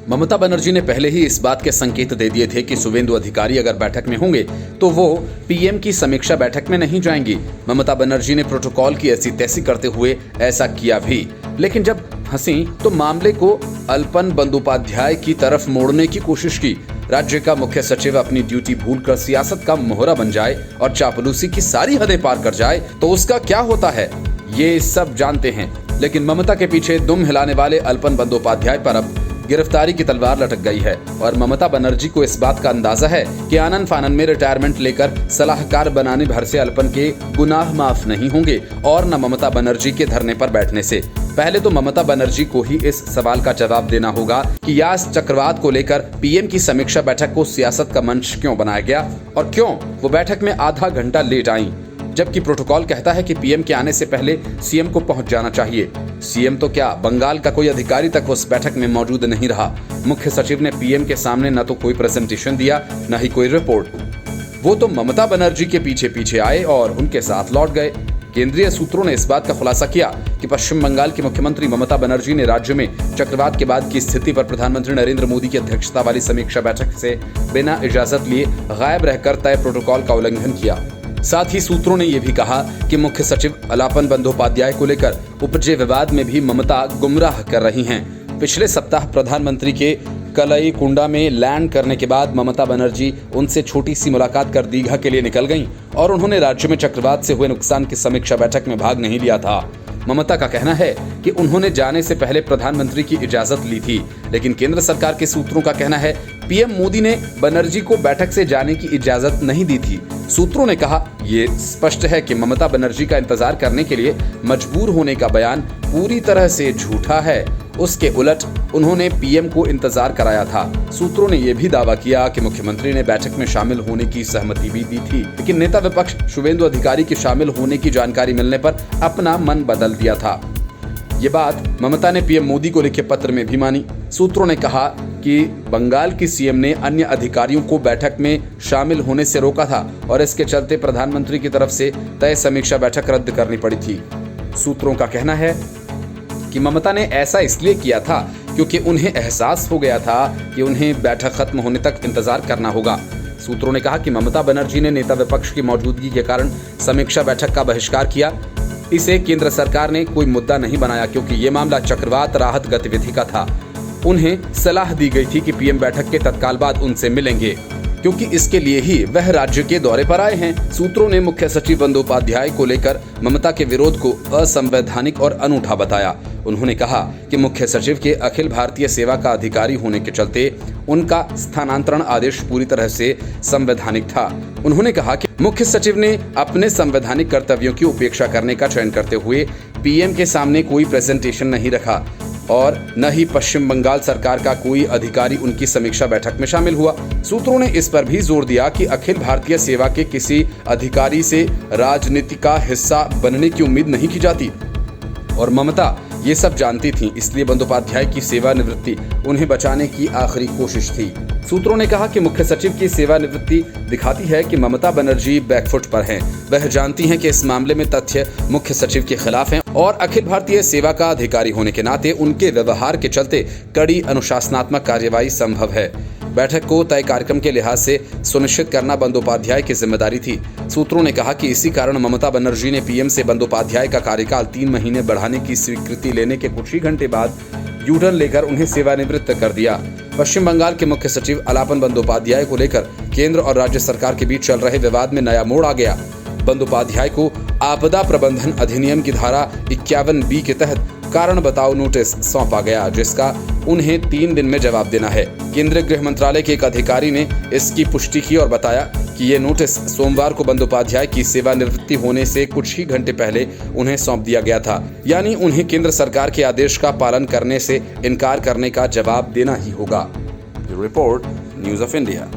ममता बनर्जी ने पहले ही इस बात के संकेत दे दिए थे कि शुवेंदु अधिकारी अगर बैठक में होंगे तो वो पीएम की समीक्षा बैठक में नहीं जाएंगी। ममता बनर्जी ने प्रोटोकॉल की ऐसी तैसी करते हुए ऐसा किया भी, लेकिन जब फंसी तो मामले को अल्पन बंदोपाध्याय की तरफ मोड़ने की कोशिश की। राज्य का मुख्य सचिव अपनी ड्यूटी भूलकर सियासत का मोहरा बन जाए और चापलूसी की सारी हदें पार कर जाए तो उसका क्या होता है, ये सब जानते हैं। लेकिन ममता के पीछे दुम हिलाने वाले अल्पन बंदोपाध्याय पर अब गिरफ्तारी की तलवार लटक गई है और ममता बनर्जी को इस बात का अंदाजा है कि आनन फानन में रिटायरमेंट लेकर सलाहकार बनाने भर से अल्पन के गुनाह माफ नहीं होंगे और न ममता बनर्जी के धरने पर बैठने से। पहले तो ममता बनर्जी को ही इस सवाल का जवाब देना होगा कि यास चक्रवात को लेकर पीएम की समीक्षा बैठक को सियासत का मंच क्यों बनाया गया और क्यों वो बैठक में आधा घंटा लेट आई, जबकि प्रोटोकॉल कहता है कि पीएम के आने से पहले सीएम को पहुंच जाना चाहिए। सीएम तो क्या, बंगाल का कोई अधिकारी तक उस बैठक में मौजूद नहीं रहा। मुख्य सचिव ने पीएम के सामने न तो कोई प्रेजेंटेशन दिया न ही कोई रिपोर्ट। वो तो ममता बनर्जी के पीछे पीछे आए और उनके साथ लौट गए। केंद्रीय सूत्रों ने इस बात का खुलासा किया कि पश्चिम बंगाल की मुख्यमंत्री ममता बनर्जी ने राज्य में चक्रवात के बाद की स्थिति पर प्रधानमंत्री नरेंद्र मोदी की अध्यक्षता वाली समीक्षा बैठक से बिना इजाजत लिए गायब रहकर तय प्रोटोकॉल का उल्लंघन किया। साथ ही सूत्रों ने यह भी कहा कि मुख्य सचिव अलापन बंदोपाध्याय को लेकर उपजे विवाद में भी ममता गुमराह कर रही हैं। पिछले सप्ताह प्रधानमंत्री के कलई कुंडा में लैंड करने के बाद ममता बनर्जी उनसे छोटी सी मुलाकात कर दीघा के लिए निकल गईं और उन्होंने राज्य में चक्रवात से हुए नुकसान की समीक्षा बैठक में भाग नहीं लिया था। ममता का कहना है कि उन्होंने जाने से पहले प्रधानमंत्री की इजाजत ली थी, लेकिन केंद्र सरकार के सूत्रों का कहना है पीएम मोदी ने बनर्जी को बैठक से जाने की इजाजत नहीं दी थी। सूत्रों ने कहा ये स्पष्ट है कि ममता बनर्जी का इंतजार करने के लिए मजबूर होने का बयान पूरी तरह से झूठा है। उसके उलट उन्होंने पीएम को इंतजार कराया था। सूत्रों ने यह भी दावा किया कि मुख्यमंत्री ने बैठक में शामिल होने की सहमति भी दी थी, लेकिन नेता विपक्ष शुवेंदु अधिकारी के शामिल होने की जानकारी मिलने पर अपना मन बदल दिया था। ये बात ममता ने पीएम मोदी को लिखे पत्र में भी मानी। सूत्रों ने कहा कि बंगाल की सीएम ने अन्य अधिकारियों को बैठक में शामिल होने से रोका था और इसके चलते प्रधानमंत्री की तरफ से तय समीक्षा बैठक रद्द करनी पड़ी थी। सूत्रों का कहना है कि ममता ने ऐसा इसलिए किया था क्योंकि उन्हें एहसास हो गया था कि उन्हें बैठक खत्म होने तक इंतजार करना होगा। सूत्रों ने कहा कि ममता बनर्जी ने नेता विपक्ष की मौजूदगी के कारण समीक्षा बैठक का बहिष्कार किया। इसे केंद्र सरकार ने कोई मुद्दा नहीं बनाया क्योंकि ये मामला चक्रवात राहत गतिविधि का था। उन्हें सलाह दी गई थी कि पीएम बैठक के तत्काल बाद उनसे मिलेंगे क्योंकि इसके लिए ही वह राज्य के दौरे पर आए हैं। सूत्रों ने मुख्य सचिव बंदोपाध्याय को लेकर ममता के विरोध को असंवैधानिक और अनूठा बताया। उन्होंने कहा कि मुख्य सचिव के अखिल भारतीय सेवा का अधिकारी होने के चलते उनका स्थानांतरण आदेश पूरी तरह से संवैधानिक था। उन्होंने कहा कि मुख्य सचिव ने अपने संवैधानिक कर्तव्यों की उपेक्षा करने का चयन करते हुए पीएम के सामने कोई प्रेजेंटेशन नहीं रखा और न ही पश्चिम बंगाल सरकार का कोई अधिकारी उनकी समीक्षा बैठक में शामिल हुआ। सूत्रों ने इस पर भी जोर दिया कि अखिल भारतीय सेवा के किसी अधिकारी से राजनीति का हिस्सा बनने की उम्मीद नहीं की जाती और ममता ये सब जानती थीं, इसलिए बंदोपाध्याय की सेवानिवृत्ति उन्हें बचाने की आखिरी कोशिश थी। सूत्रों ने कहा कि मुख्य सचिव की सेवानिवृत्ति दिखाती है कि ममता बनर्जी बैकफुट पर हैं। वह जानती हैं कि इस मामले में तथ्य मुख्य सचिव के खिलाफ हैं और अखिल भारतीय सेवा का अधिकारी होने के नाते उनके व्यवहार के चलते कड़ी अनुशासनात्मक कार्यवाही संभव है। बैठक को तय कार्यक्रम के लिहाज से सुनिश्चित करना बंदोपाध्याय की जिम्मेदारी थी। सूत्रों ने कहा कि इसी कारण ममता बनर्जी ने पीएम से बंदोपाध्याय का कार्यकाल 3 महीने बढ़ाने की स्वीकृति लेने के कुछ ही घंटे बाद यूटर्न लेकर उन्हें सेवानिवृत्त कर दिया। पश्चिम बंगाल के मुख्य सचिव अलापन बंदोपाध्याय को लेकर केंद्र और राज्य सरकार के बीच चल रहे विवाद में नया मोड़ आ गया। बंदोपाध्याय को आपदा प्रबंधन अधिनियम की धारा 51B के तहत कारण बताओ नोटिस सौंपा गया, जिसका उन्हें 3 दिन में जवाब देना है। केंद्रीय गृह मंत्रालय के एक अधिकारी ने इसकी पुष्टि की और बताया कि ये नोटिस सोमवार को बंदोपाध्याय की सेवानिवृत्ति होने से कुछ ही घंटे पहले उन्हें सौंप दिया गया था, यानी उन्हें केंद्र सरकार के आदेश का पालन करने से इनकार करने का जवाब देना ही होगा। Report news of India.